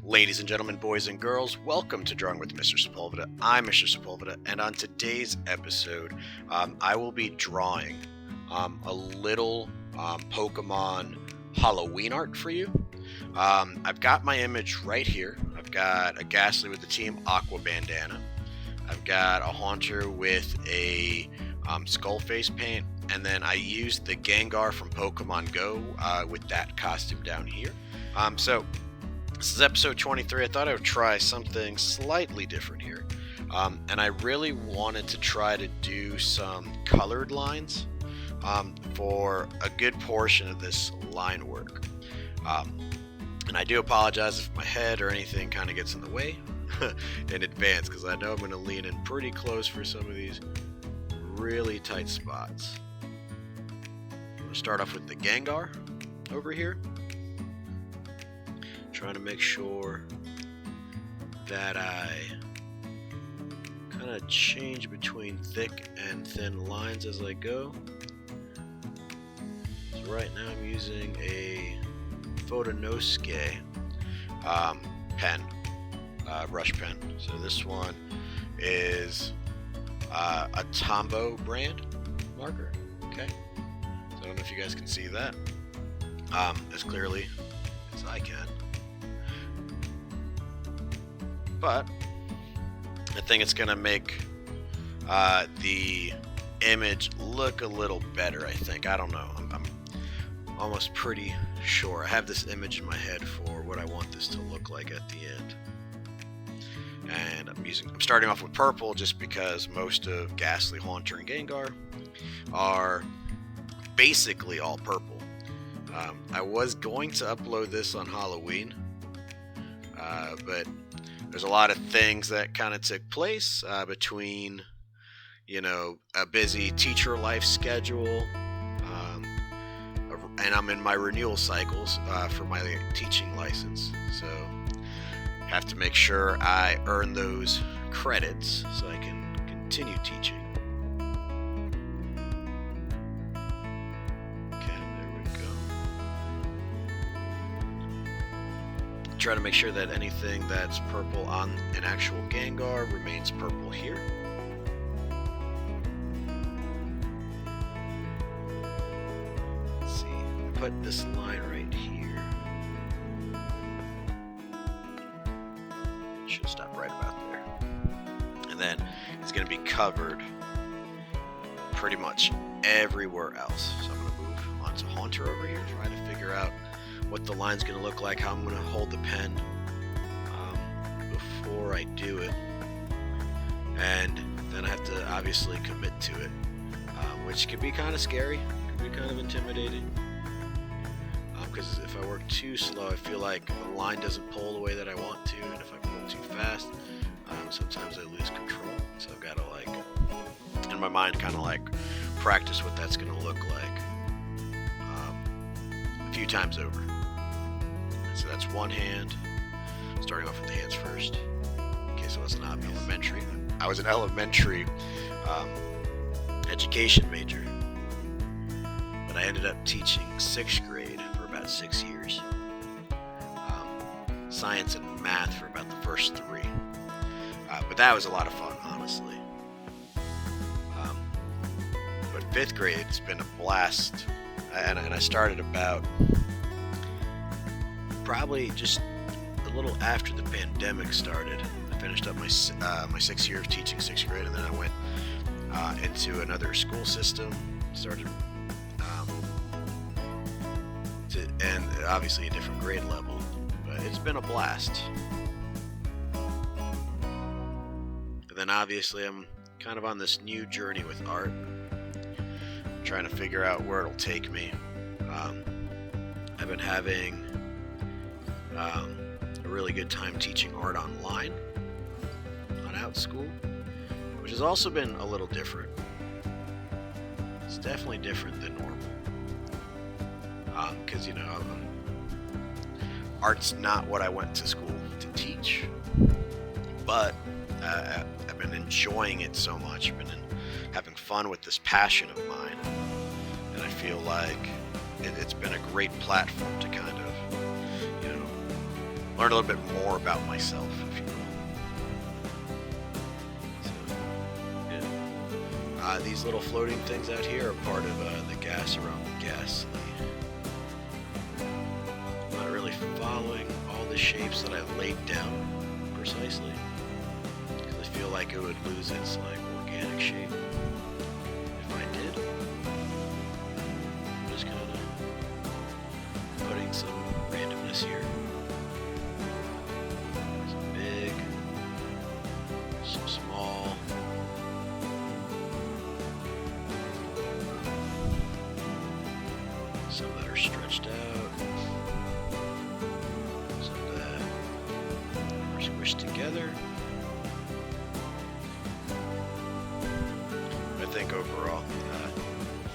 Ladies and gentlemen, boys and girls, welcome to Drawing with Mr. Sepulveda. I'm Mr. Sepulveda, and on today's episode, I will be drawing a little Pokemon Halloween art for you. I've got my image right here. I've got a Ghastly with the Team Aqua bandana. I've got a Haunter with a skull face paint, and then I used the Gengar from Pokemon Go with that costume down here. So this is episode 23. I thought I would try something slightly different here. And I really wanted to try to do some colored lines for a good portion of this line work. And I do apologize if my head or anything kind of gets in the way in advance, because I know I'm going to lean in pretty close for some of these really tight spots. I'm going to start off with the Gengar over here. Trying to make sure that I kind of change between thick and thin lines as I go. So right now I'm using a Photonosuke pen, brush pen. So this one is a Tombow brand marker. Okay, so I don't know if you guys can see that as clearly as I can. But I think it's going to make the image look a little better, I think. I don't know. I'm almost pretty sure. I have this image in my head for what I want this to look like at the end. And I'm starting off with purple just because most of Ghastly, Haunter, and Gengar are basically all purple. I was going to upload this on Halloween, but there's a lot of things that kind of took place between, a busy teacher life schedule, and I'm in my renewal cycles for my teaching license. So have to make sure I earn those credits so I can continue teaching. Try to make sure that anything that's purple on an actual Gengar remains purple here. Let's see, put this line right here. It should stop right about there. And then it's going to be covered pretty much everywhere else. So I'm going to move on to Haunter over here, try to figure out what the line's going to look like, how I'm going to hold the pen before I do it, and then I have to obviously commit to it, which can be kind of scary, can be kind of intimidating, because if I work too slow, I feel like the line doesn't pull the way that I want to, and if I pull too fast, sometimes I lose control. So I've got to, in my mind, kind of practice what that's going to look like a few times over. So that's one hand, starting off with the hands first. Okay, so it's not elementary. I was an elementary education major, but I ended up teaching 6th grade for about 6 years. Science and math for about the first 3. But that was a lot of fun, honestly. But 5th grade, it's been a blast. And I started about probably just a little after the pandemic started. I finished up my 6th year of teaching 6th grade, and then I went into another school system, started and obviously a different grade level, but it's been a blast. And then obviously I'm kind of on this new journey with art, trying to figure out where it'll take me. I've been having a really good time teaching art online on OutSchool, which has also been a little different. It's definitely different than normal, because art's not what I went to school to teach, but I've been enjoying it so much. I've been having fun with this passion of mine, and I feel like it's been a great platform to kind of learn a little bit more about myself, if you will. So, yeah. These little floating things out here are part of the gas around the gas lead. I'm not really following all the shapes that I've laid down precisely, because I feel like it would lose its like organic shape if I did. I'm just kind of putting some randomness here. Some big, some small. Some that are stretched out. Some that are squished together. I think overall,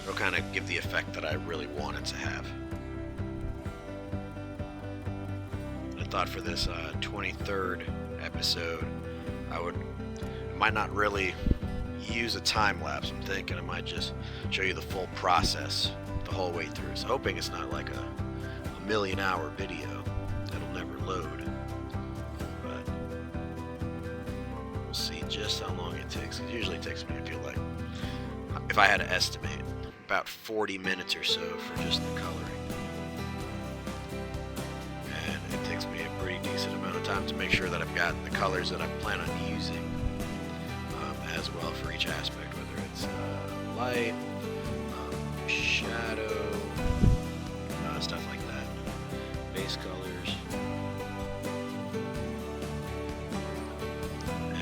it'll kind of give the effect that I really want it to have. I thought for this 23rd episode, I might not really use a time lapse. I'm thinking I might just show you the full process the whole way through. So hoping it's not like a million-hour video that'll never load. But we'll see just how long it takes. It usually takes me, I feel like, if I had to estimate, about 40 minutes or so for just the coloring. And it takes me a pretty decent amount of time to make sure that I've got the colors that I plan on using as well for each aspect, whether it's light, shadow, stuff like that, base colors.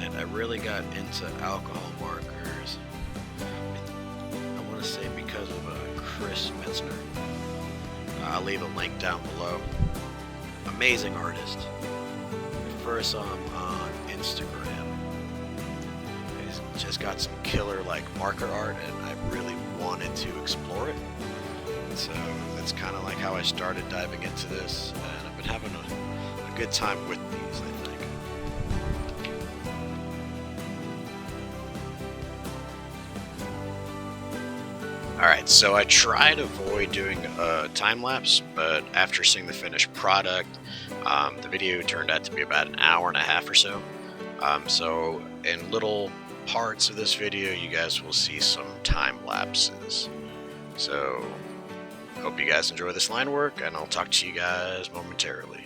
And I really got into alcohol markers, I want to say because of Chris Metzner. I'll leave a link down below. Amazing artist. I first saw him on Instagram. He's just got some killer like marker art, and I really wanted to explore it. So that's kind of like how I started diving into this, and I've been having a good time with these, I think. Alright, so I try to avoid doing a time lapse, but after seeing the finished product, the video turned out to be about an hour and a half or so. So in little parts of this video, you guys will see some time lapses. So hope you guys enjoy this line work, and I'll talk to you guys momentarily.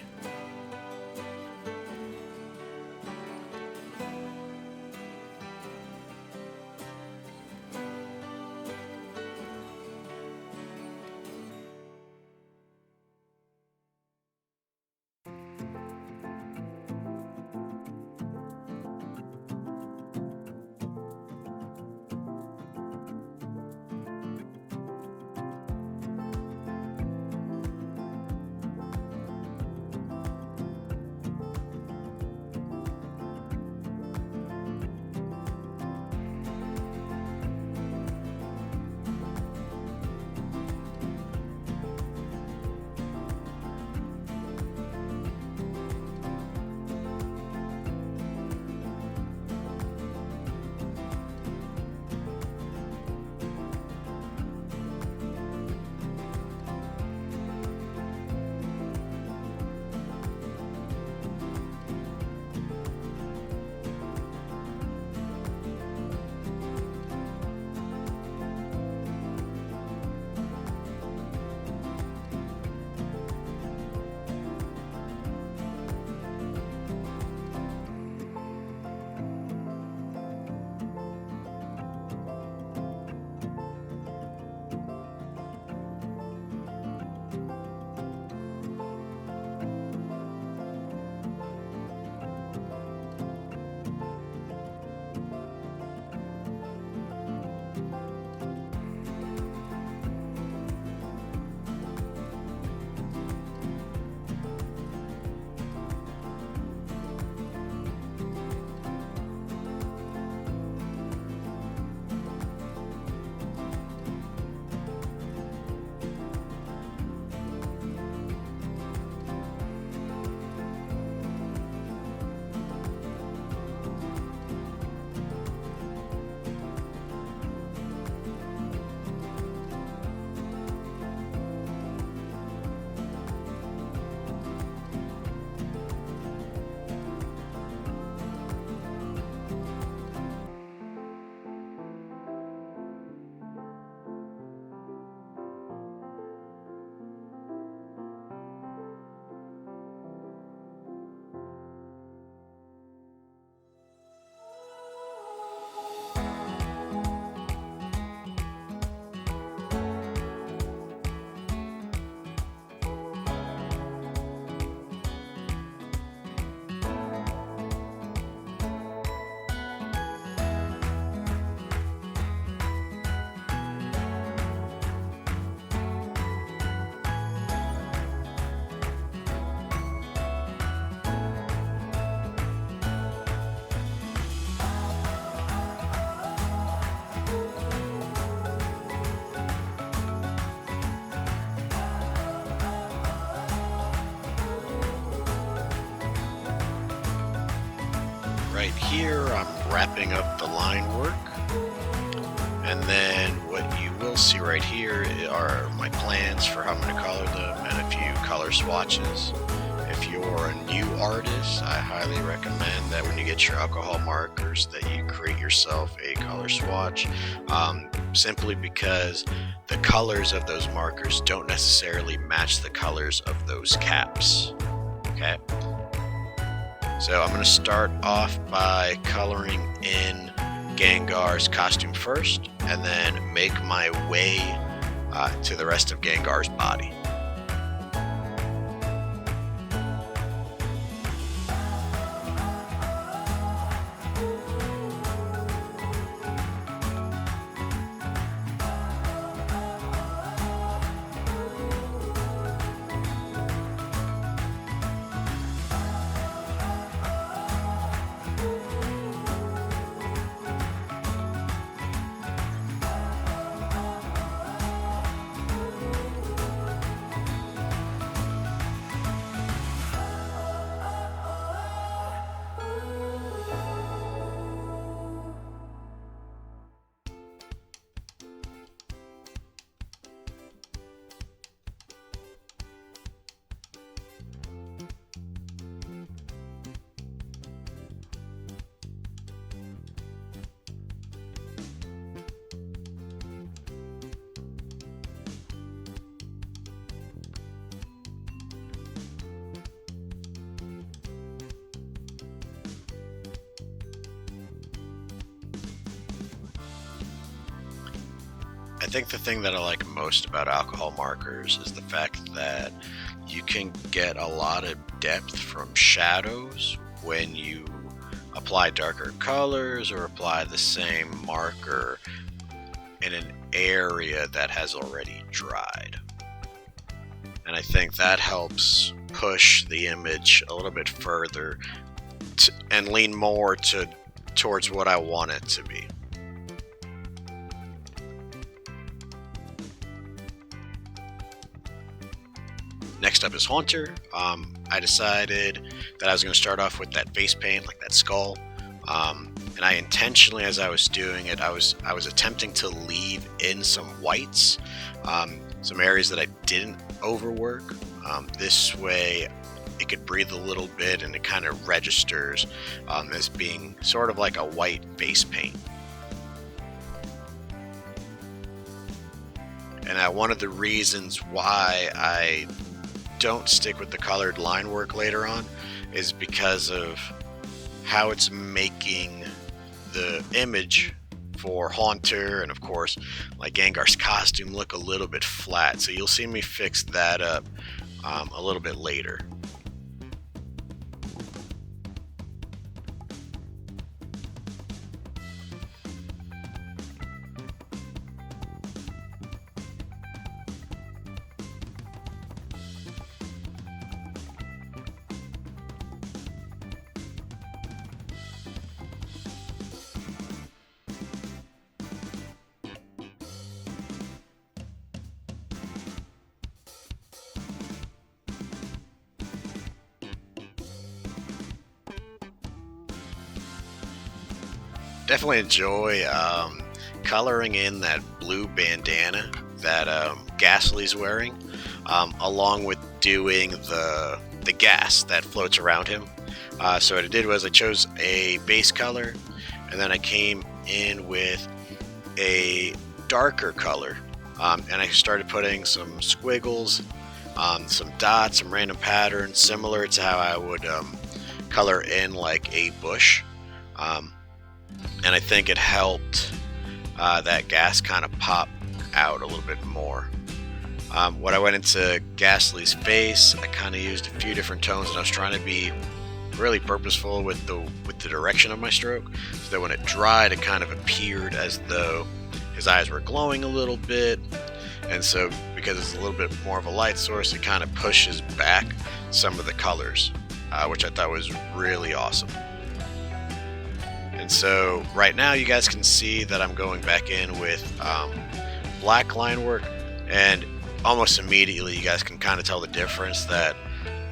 right here, I'm wrapping up the line work. And then what you will see right here are my plans for how I'm going to color them and a few color swatches. If you're a new artist, I highly recommend that when you get your alcohol markers that you create yourself a color swatch, simply because the colors of those markers don't necessarily match the colors of those caps. Okay, so I'm going to start off by coloring in Gengar's costume first, and then make my way to the rest of Gengar's body. I think the thing that I like most about alcohol markers is the fact that you can get a lot of depth from shadows when you apply darker colors or apply the same marker in an area that has already dried. And I think that helps push the image a little bit further and lean more towards what I want it to be. Next up is Haunter. I decided that I was going to start off with that face paint, like that skull. And I intentionally, as I was doing it, I was attempting to leave in some whites, some areas that I didn't overwork. This way, it could breathe a little bit, and it kind of registers as being sort of like a white face paint. And one of the reasons why I don't stick with the colored line work later on is because of how it's making the image for Haunter and of course like Gengar's costume look a little bit flat. So you'll see me fix that up a little bit later. Definitely enjoy coloring in that blue bandana that Ghastly's wearing, along with doing the gas that floats around him. So what I did was I chose a base color, and then I came in with a darker color, and I started putting some squiggles, some dots, some random patterns, similar to how I would color in like a bush. And I think it helped that gas kind of pop out a little bit more. When I went into Ghastly's face, I kind of used a few different tones, and I was trying to be really purposeful with the direction of my stroke, so that when it dried, it kind of appeared as though his eyes were glowing a little bit. And so because it's a little bit more of a light source, it kind of pushes back some of the colors, which I thought was really awesome. And so right now you guys can see that I'm going back in with black line work, and almost immediately you guys can kind of tell the difference that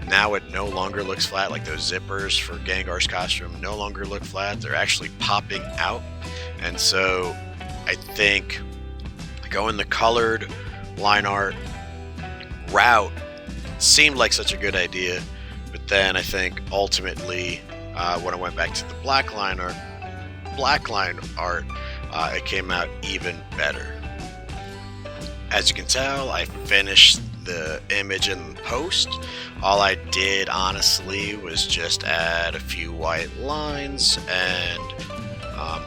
Now it no longer looks flat. Like those zippers for Gengar's costume no longer look flat. They're actually popping out. And so I think going the colored line art route seemed like such a good idea. But then I think ultimately when I went back to the black line art, it came out even better. As you can tell, I finished the image in post. All I did honestly was just add a few white lines and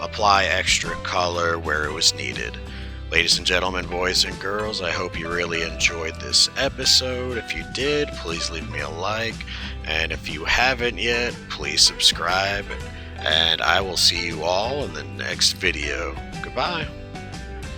apply extra color where it was needed. Ladies and gentlemen, boys and girls, I hope you really enjoyed this episode. If you did, please leave me a like, and if you haven't yet, please subscribe, and I will see you all in the next video. Goodbye.